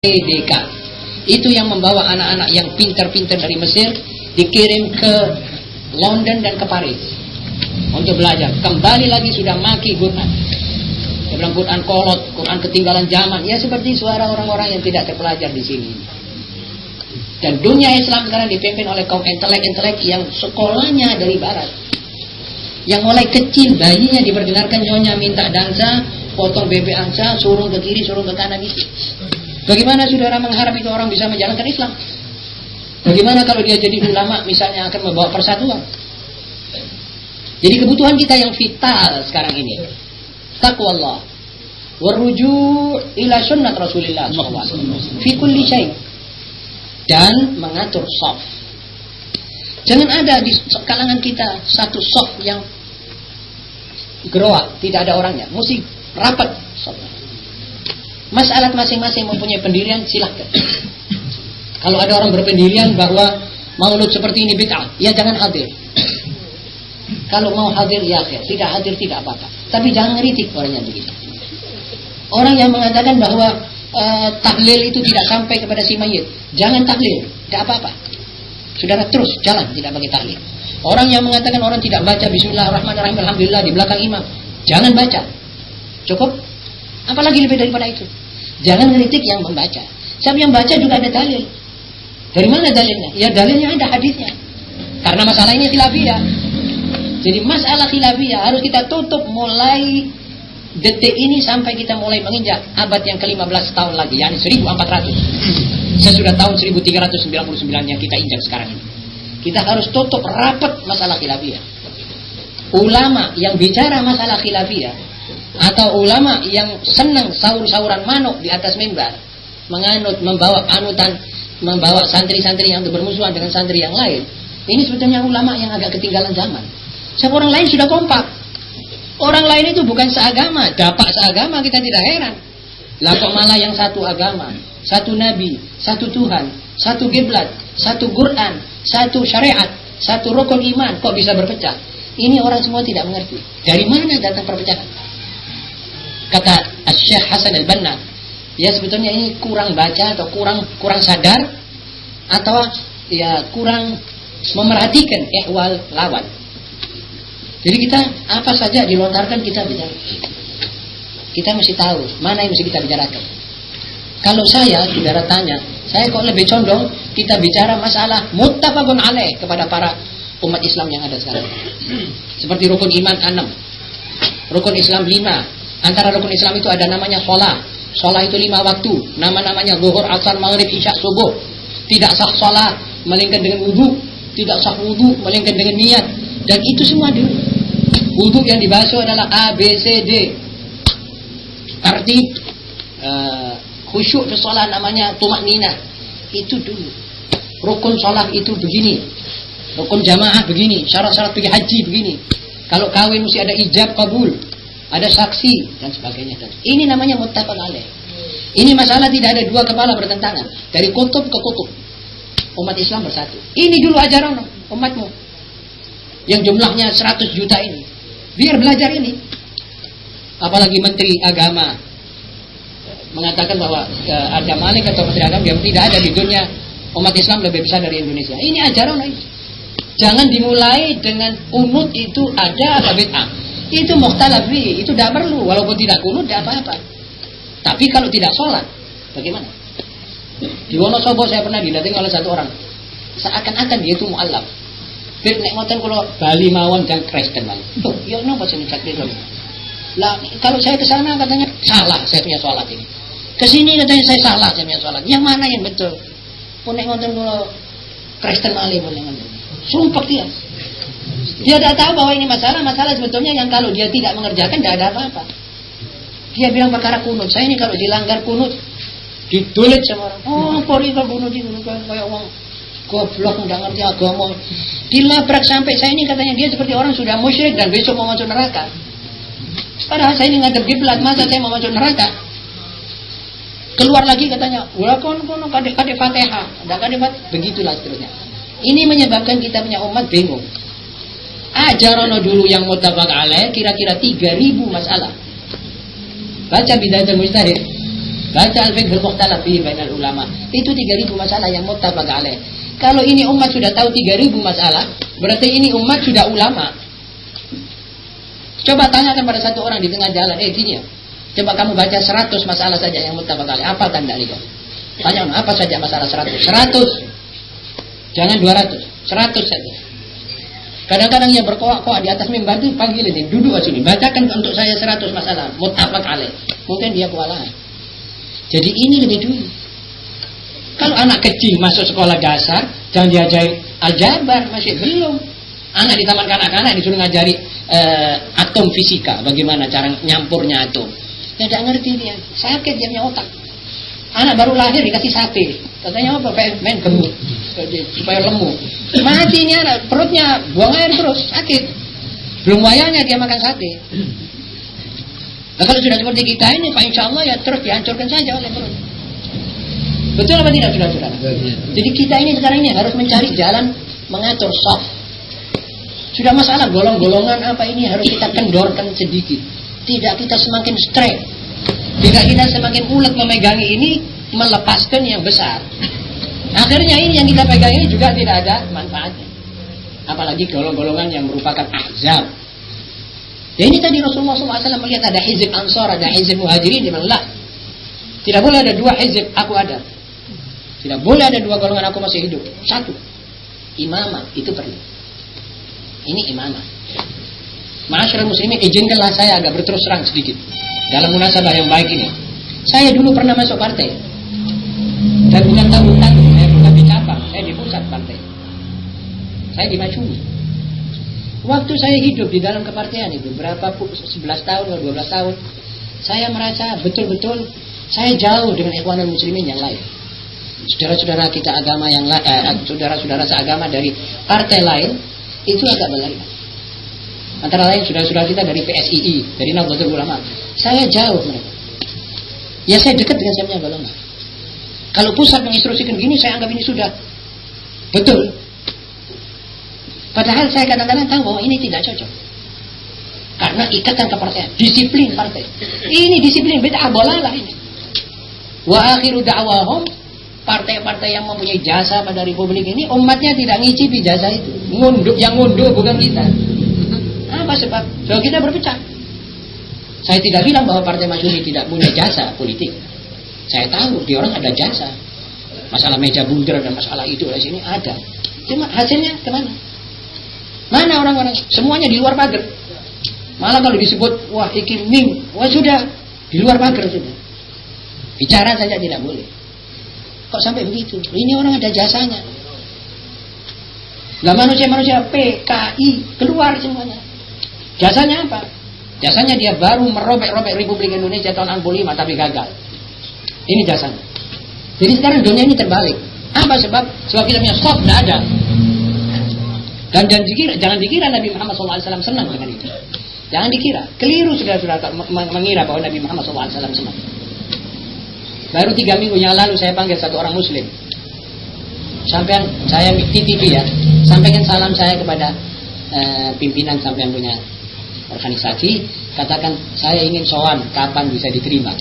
PDK. Itu yang membawa anak-anak yang pintar-pintar dari Mesir dikirim ke London dan ke Paris untuk belajar. Kembali lagi sudah maki Quran. Dia bilang Quran kolot, Quran ketinggalan zaman. Ya seperti suara orang-orang yang tidak terpelajar di sini. Dan dunia Islam sekarang dipimpin oleh kaum intelek-intelek yang sekolahnya dari barat. Yang mulai kecil bayinya diperdengarkan nyonya minta dansa, potong bebek angsa, suruh ke kiri, suruh ke kanan itu. Bagaimana saudara mengharap itu orang bisa menjalankan Islam? Bagaimana kalau dia jadi ulama misalnya akan membawa persatuan? Jadi kebutuhan kita yang vital sekarang ini taqwallah waruju' ila sunnat Rasulillah SAW fi kulli syai' dan mengatur shaf. Jangan ada di kalangan kita satu shaf yang geroak, tidak ada orangnya. Mesti rapat shafnya. Masalah masing-masing mempunyai pendirian, silahkan. Kalau ada orang berpendirian bahwa maulud seperti ini bid'ah, ya jangan hadir. Kalau mau hadir, ya akhir. Tidak hadir, tidak apa-apa. Tapi jangan ngeritik orang yang begitu. Orang yang mengatakan bahwa tahlil itu tidak sampai kepada si mayit, jangan tahlil, tidak apa-apa. Saudara terus jalan, tidak bagi tahlil. Orang yang mengatakan orang tidak baca Bismillahirrahmanirrahim, Alhamdulillah di belakang imam, jangan baca. Cukup? Apalagi lebih daripada itu. Jangan ngeritik yang membaca. Sebab yang baca juga ada dalil. Dari mana dalilnya? Ya dalilnya ada hadisnya. Karena masalah ini khilafiyah. Jadi masalah khilafiyah harus kita tutup mulai detik ini sampai kita mulai menginjak abad yang ke-15 tahun lagi, yakni 1400. Sesudah tahun 1399 yang kita injak sekarang ini. Kita harus tutup rapat masalah khilafiyah. Ulama yang bicara masalah khilafiyah atau ulama yang senang sahur-sahuran manuk di atas mimbar, menganut, membawa santri-santri yang bermusuhan dengan santri yang lain. Ini sebetulnya ulama yang agak ketinggalan zaman. Sebab orang lain sudah kompak. Orang lain itu bukan seagama, dapat seagama kita tidak heran. Lah kok malah yang satu agama, satu nabi, satu Tuhan, satu kiblat, satu Quran, satu syariat, satu rukun iman kok bisa berpecah? Ini orang semua tidak mengerti. Dari mana datang perpecahan? Kata Syekh Hasan Al-Banna, ya sebetulnya ini kurang baca atau kurang sadar atau ya kurang memerhatikan ihwal lawan. Jadi kita apa saja dilontarkan kita bicara. Kita mesti tahu mana yang mesti kita bicarakan. Kalau saya saudara tanya, saya kok lebih condong kita bicara masalah muttafaqun alaih kepada para umat Islam yang ada sekarang. Seperti rukun iman 6, rukun Islam 5. Antara rukun Islam itu ada namanya sholat. Sholat itu 5 waktu. Nama-namanya zuhur, asar, maghrib, isya, subuh. Tidak sah sholat melainkan dengan wudu. Tidak sah wudu melainkan dengan niat. Dan itu semua dulu. Wudu yang dibahas adalah A, B, C, D. Tertib khusyuk di sholat namanya tumakninah. Itu dulu. Rukun sholat itu begini. Rukun jamaah begini. Syarat-syarat pergi haji begini. Kalau kawin mesti ada ijab kabul, ada saksi dan sebagainya. Ini namanya muttafaq alaih. Ini masalah tidak ada dua kepala bertentangan. Dari kutub ke kutub. Umat Islam bersatu. Ini dulu ajaran umatmu. Yang jumlahnya 100 juta ini. Biar belajar ini. Apalagi Menteri Agama mengatakan bahwa ada malik atau Menteri Agama yang tidak ada di dunia umat Islam lebih besar dari Indonesia. Ini ajaran ini. Jangan dimulai dengan kunut itu ada apa bid'ah. Itu mukhtalaf fi, itu tidak perlu. Walaupun tidak kunut, tidak apa-apa. Tapi kalau tidak sholat, bagaimana? Di Wonosobo saya pernah didatangi oleh satu orang. Seakan-akan dia itu mu'allaf. Nek ngoten kalau Bali mawon dan Kristen mawon. Tuh, ya napa sing cakri lho. Lah, kalau saya ke sana katanya salah saya punya sholat ini. Ke sini katanya saya salah saya punya sholat. Yang mana yang betul? Pun nek ngoten kalau Kristen mali boleh ngoten. Sumpah dia. Dia tidak tahu bahwa ini masalah sebetulnya yang kalau dia tidak mengerjakan tidak ada apa-apa. Dia bilang perkara kunut. Saya ini kalau dilanggar kunut ditulis sama orang. Oh, pori kalau kunut itu kayak orang goblok nggak ngerti agama. Dilabrak sampai saya ini katanya dia seperti orang sudah musyrik dan besok mau masuk neraka. Padahal saya ini ngadep kiblat, masa saya mau masuk neraka? Keluar lagi katanya, "Walaupun kadek Fatihah, ada kadek begitulah seterusnya." Ini menyebabkan kita punya umat bingung. Ajarono dulu yang muttafaq alaih kira-kira 3000 masalah. Baca Bidayatul Mujtahid. Baca al-fiqhul mukhtalaf fihi bainal ulama. Itu 3000 masalah yang muttafaq alaih. Kalau ini umat sudah tahu 3000 masalah, berarti ini umat sudah ulama. Coba tanyakan pada satu orang di tengah jalan, gini ya. Coba kamu baca 100 masalah saja yang muttafaq alaih. Apa tanda itu? Tanya apa saja masalah 100? 100. Jangan 200. 100 saja. Kadang-kadang yang berkoak-koak di atas mimbar itu panggil ini, duduk di sini, bacakan untuk saya 100 masalah muttafaq alaih. Mungkin dia kewalahan. Jadi ini lebih dulu. Kalau anak kecil masuk sekolah dasar, jangan diajari aljabar, masih belum. Anak di taman kanak-kanak disuruh ngajari atom fisika, bagaimana cara nyampurnya atom. Ya tidak ngerti dia, sakit dia punya otak. Anak baru lahir dikasih sate, katanya apa? Main gemuk supaya lemu. Mati ini anak, perutnya buang air terus, sakit. Belum wayanya dia makan sate. Nah, kalau sudah seperti kita ini, Pak, insya Allah ya terus dihancurkan saja oleh perut. Betul apa tidak, saudara-saudara? Jadi kita ini sekarang ini harus mencari jalan mengatur soft. Sudah masalah golong-golongan apa ini harus kita kendorkan sedikit. Tidak kita semakin straight. Tidak kita semakin ulet memegangi ini, melepaskan yang besar. Akhirnya ini yang kita pegang ini juga tidak ada manfaatnya. Apalagi golong-golongan yang merupakan ahzab. Ya ini tadi Rasulullah SAW melihat ada hizib Ansar, ada hizib Muhajirin, di mana? Tidak boleh ada 2 hizib, aku ada. Tidak boleh ada 2 golongan, aku masih hidup. 1, imamah, itu perlu. Ini imamah. Ma'asyiral muslimin, izinkanlah saya agak berterus terang sedikit dalam munasabah yang baik ini. Saya dulu pernah masuk partai. Dan bukan tanggung-tanggung, saya bukan di cabang, saya di pusat partai. Saya di Masyumi. Waktu saya hidup di dalam kepartian itu, 11 tahun atau 12 tahun, saya merasa betul-betul saya jauh dengan ikhwanul muslimin yang lain. Saudara-saudara kita agama yang lain, saudara-saudara seagama dari partai lain, itu agak berbeda. Antara lain saudara-saudara kita dari PSII, dari Nahdlatul Ulama. Saya jauh mereka. Ya saya dekat dengan saya punya golongan. Kalau pusat menginstruksikan gini, saya anggap ini sudah betul. Padahal saya kadang-kadang tahu bahwa ini tidak cocok. Karena ikatan kepartaian, disiplin partai. Ini disiplin, bid'ah dalalah ini. Wa akhiru da'wahum, partai-partai yang mempunyai jasa pada republik ini, umatnya tidak ngicipi jasa itu. Yang ngunduh bukan kita. Apa sebab? So kita berpecah. Saya tidak bilang bahwa Partai Masyumi tidak punya jasa politik. Saya tahu di orang ada jasa. Masalah meja bundar dan masalah itu di sini ada. Cuma hasilnya kemana? Mana orang-orang? Semuanya di luar pagar. Malah kalau disebut, wah iki mim, wah sudah di luar pagar sudah. Bicara saja tidak boleh. Kok sampai begitu? Ini orang ada jasanya. Lah manusia-manusia PKI keluar semuanya. Jasanya apa? Jasanya dia baru merobek-robek Republik Indonesia tahun 65 tapi gagal. Ini jasanya. Jadi sekarang dunia ini terbalik. Apa sebab? Sebab kita punya stop, tidak ada. Dan jangan dikira Nabi Muhammad SAW senang dengan itu. Jangan dikira. Keliru sudah mengira bahwa Nabi Muhammad SAW senang. Baru 3 minggu yang lalu saya panggil satu orang muslim. Sampai saya TTP ya. Sampaikan salam saya kepada pimpinan sampai punya organisasi. Katakan saya ingin sowan, kapan bisa diterima.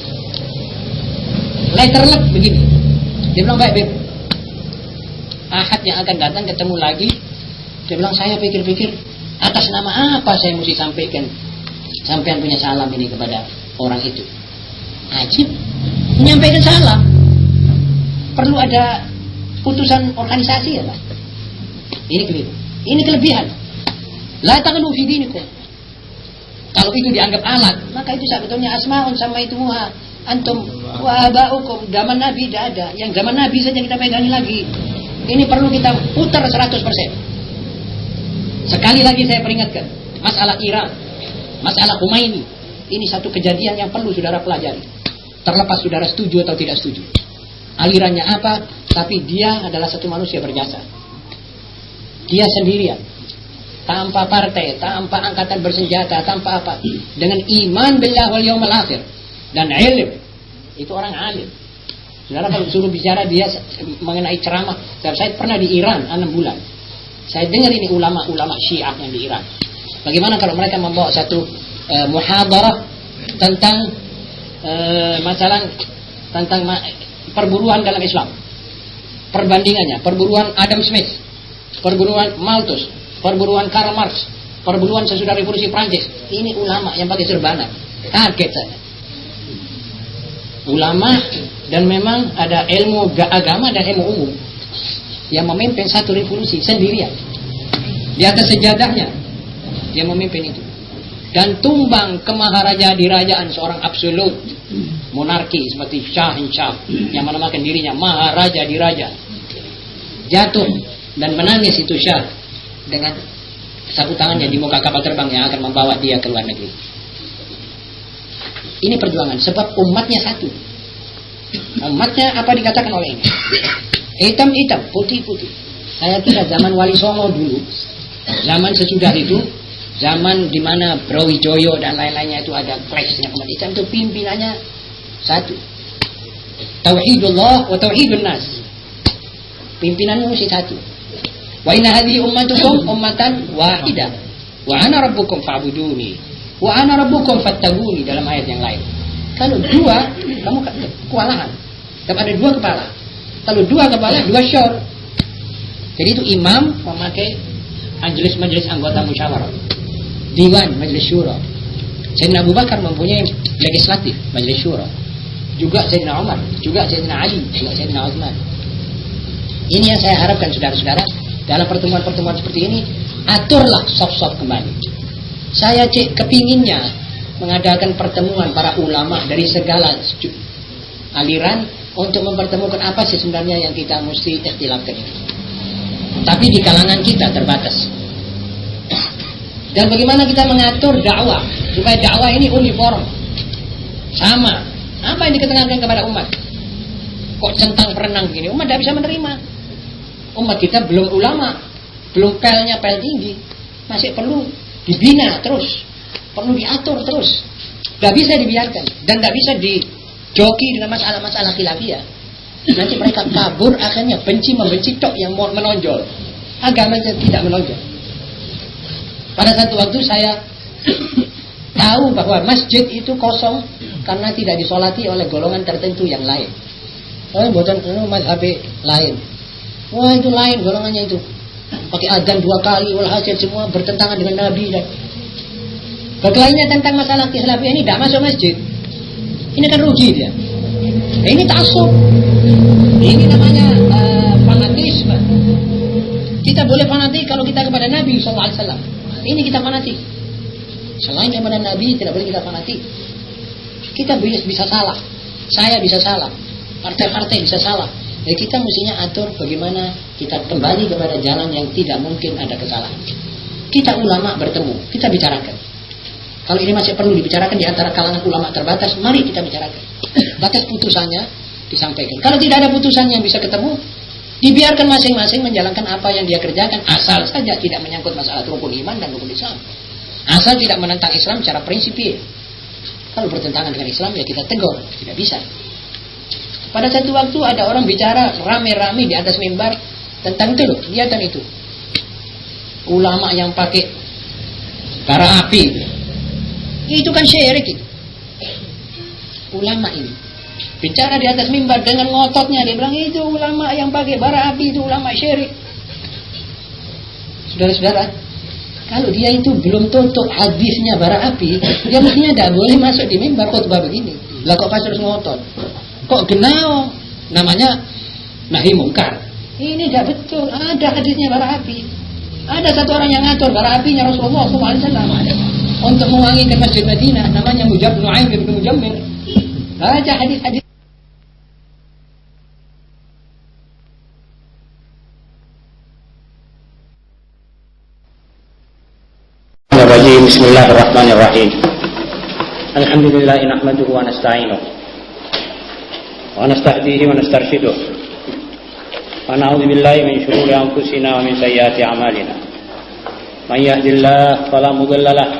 Letterlet begini. Dia bilang baik Beb. Ahad yang akan datang ketemu lagi. Dia bilang saya pikir-pikir atas nama apa saya mesti sampaikan sampean punya salam ini kepada orang itu. Ajib. Menyampaikan salam perlu ada putusan organisasi ya Pak. Ini keliru. Ini kelebihan. La taghlu fi dinikum. Kalau itu dianggap alat, maka itu sebetulnya asmaun sama itu antum wa abaukum. Zaman Nabi tidak ada. Yang zaman Nabi saja kita pegangi lagi. Ini perlu kita putar 100%. Sekali lagi saya peringatkan, masalah Iran, masalah Khomeini, ini satu kejadian yang perlu saudara pelajari. Terlepas saudara setuju atau tidak setuju. Alirannya apa, tapi dia adalah satu manusia berjasa. Dia sendirian. Tanpa partai, tanpa angkatan bersenjata, tanpa apa. Dengan iman billah wal yaumil akhir. Dan ilm. Itu orang alim. Saudara kalau disuruh bicara dia mengenai ceramah. Saya pernah di Iran 6 bulan. Saya dengar ini ulama-ulama Syiah yang di Iran. Bagaimana kalau mereka membawa satu muhadarah tentang masalah tentang perburuan dalam Islam. Perbandingannya, perburuan Adam Smith, perburuan Malthus, perburuan Karl Marx, perburuan sesudah revolusi Prancis. Ini ulama yang pakai serbanan. Kaget saya. Ulama dan memang ada ilmu agama dan ilmu umum yang memimpin satu revolusi sendirian. Di atas sejadahnya dia memimpin itu. Dan tumbang kemaharaja dirajaan seorang absolut monarki seperti Shah yang menamakan dirinya maharaja diraja. Jatuh dan menangis itu Shah dengan sapu tangannya di muka kapal terbang yang akan membawa dia ke luar negeri. Ini perjuangan sebab umatnya satu. Umatnya apa dikatakan oleh ini? Hitam-hitam, putih-putih. Saya kira zaman Wali Songo dulu, zaman sesudah itu, zaman di mana Brawijaya dan lain-lainnya itu ada clash-nya umat Islam itu pimpinannya satu. Tauhidullah wa tauhidun nas. Pimpinannya mesti satu. Wa inna hadhihi ummatukum ummatan wahidah. Wa ana rabbukum fa'buduni. Wa ana rabbukum fattaquni dalam ayat yang lain. Kalau dua, kamu kewalahan. Kalau ada dua kepala. Kalau dua kepala, dua syur. Jadi itu imam memakai majelis anggota musyawarah. Diwan, majelis syura. Sayyidina Abu Bakar mempunyai legislatif, majelis syura. Juga Sayyidina Umar, juga Sayyidina Ali, juga Sayyidina Utsman. Ini yang saya harapkan saudara-saudara, dalam pertemuan-pertemuan seperti ini, aturlah sop-sop kembali. Saya kepinginnya mengadakan pertemuan para ulama dari segala aliran untuk mempertemukan apa sih sebenarnya yang kita mesti ikhtilafkan ini. Tapi di kalangan kita terbatas. Dan bagaimana kita mengatur dakwah supaya dakwah ini uniform, sama. Apa yang diketengakan kepada umat? Kok centang perenang begini? Umat tidak bisa menerima. Umat kita belum ulama, belum pelnya pel tinggi, masih perlu dibina terus, perlu diatur terus. Tidak bisa dibiarkan dan tidak bisa dijoki dengan masalah-masalah khilafiyah. Nanti mereka kabur, akhirnya membenci tok yang menonjol. Agamanya tidak menonjol. Pada satu waktu saya tahu bahwa masjid itu kosong karena tidak disolati oleh golongan tertentu yang lain. Bukan mazhab lain. Wah itu lain golongannya itu. Pakai adzan 2 kali, walhasil semua bertentangan dengan Nabi dan berkelainnya tentang masalah khilafiyah ini tidak masuk masjid. Ini kan rugi dia. Ini ta'assub. Ini namanya fanatisme. Kita boleh fanatik kalau kita kepada Nabi SAW. Ini kita fanatik. Selain kepada Nabi tidak boleh kita fanatik. Kita bisa salah. Saya bisa salah. Partai-partai bisa salah. Jadi kita mestinya atur bagaimana kita kembali kepada jalan yang tidak mungkin ada kesalahan. Kita ulama bertemu, kita bicarakan. Kalau ini masih perlu dibicarakan di antara kalangan ulama terbatas, mari kita bicarakan. Batas putusannya disampaikan. Kalau tidak ada putusan yang bisa ketemu, dibiarkan masing-masing menjalankan apa yang dia kerjakan, asal saja tidak menyangkut masalah rukun iman dan rukun Islam. Asal tidak menentang Islam secara prinsipil. Kalau bertentangan dengan Islam ya kita tegur, tidak bisa. Pada satu waktu ada orang bicara rame-rame di atas mimbar tentang itu loh, lihatkan itu. Ulama yang pakai bara api. Itu kan syirik itu. Ulama ini bicara di atas mimbar dengan ngototnya, dia bilang itu ulama yang pakai bara api itu ulama syirik. Saudara-saudara, kalau dia itu belum tutup hadisnya bara api, dia mestinya tidak boleh masuk di mimbar khutbah begini. Lah kok pas terus ngotot? Kok genao? Namanya nahi mungkar. Ini tidak betul. Ada hadisnya bara api. Ada satu orang yang ngatur bara apinya Rasulullah SAW untuk mewangikan Masjid Madinah, namanya Mujab Nu'aim bin Mujammir. Baca hadis-hadis. Bismillahirrahmanirrahim. Alhamdulillah nahmaduhu wa nasta'inuhu wa nasta'dihi wa nastarshiduh wa na'udzu billahi min shururi anfusina wa min sayyiati a'malina. Man yahdihillahu fala mudilla lahu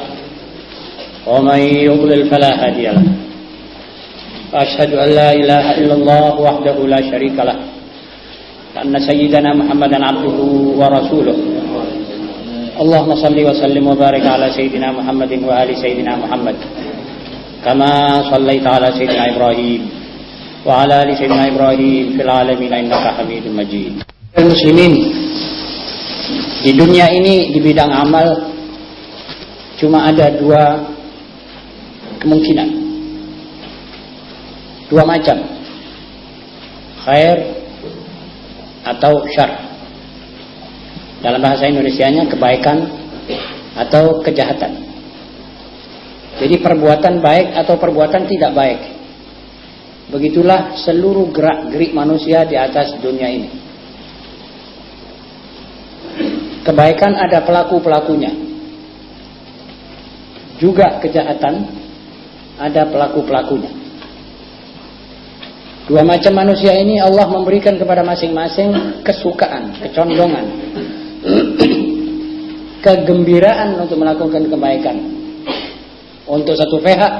wa man yudlil fala hadiya lahu. Ashhadu an la ilaha illallah wahdahu la syarika lahu wa anna sayyidana Muhammadan 'abduhu wa rasuluh. Allahumma salli wa sallim wa barik ala sayyidina Muhammadin wa ali sayyidina Muhammad kama sallaita ala sayyidina Ibrahim wa ala ali sayyidina Ibrahim fil alamin innaka Hamidum Majid. Muslimin, di dunia ini di bidang amal cuma ada dua kemungkinan, dua macam, khair atau syar. Dalam bahasa Indonesianya kebaikan atau kejahatan. Jadi perbuatan baik atau perbuatan tidak baik. Begitulah seluruh gerak-gerik manusia di atas dunia ini. Kebaikan ada pelaku-pelakunya. Juga kejahatan ada pelaku-pelakunya. Dua macam manusia ini Allah memberikan kepada masing-masing kesukaan, kecondongan, kegembiraan untuk melakukan kebaikan untuk satu pihak,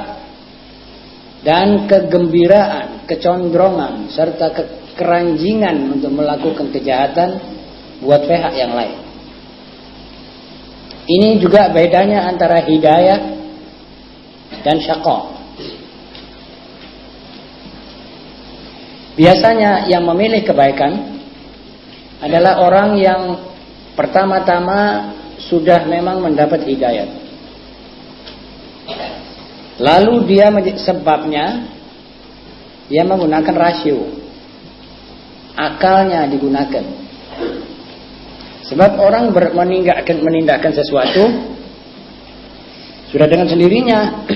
dan kegembiraan, kecondrongan serta keranjingan untuk melakukan kejahatan buat pihak yang lain. Ini juga bedanya antara hidayah dan syaqa. Biasanya yang memilih kebaikan adalah orang yang pertama-tama sudah memang mendapat hidayah. Lalu dia sebabnya dia menggunakan rasio, akalnya digunakan. Sebab orang menindakkan sesuatu sudah dengan sendirinya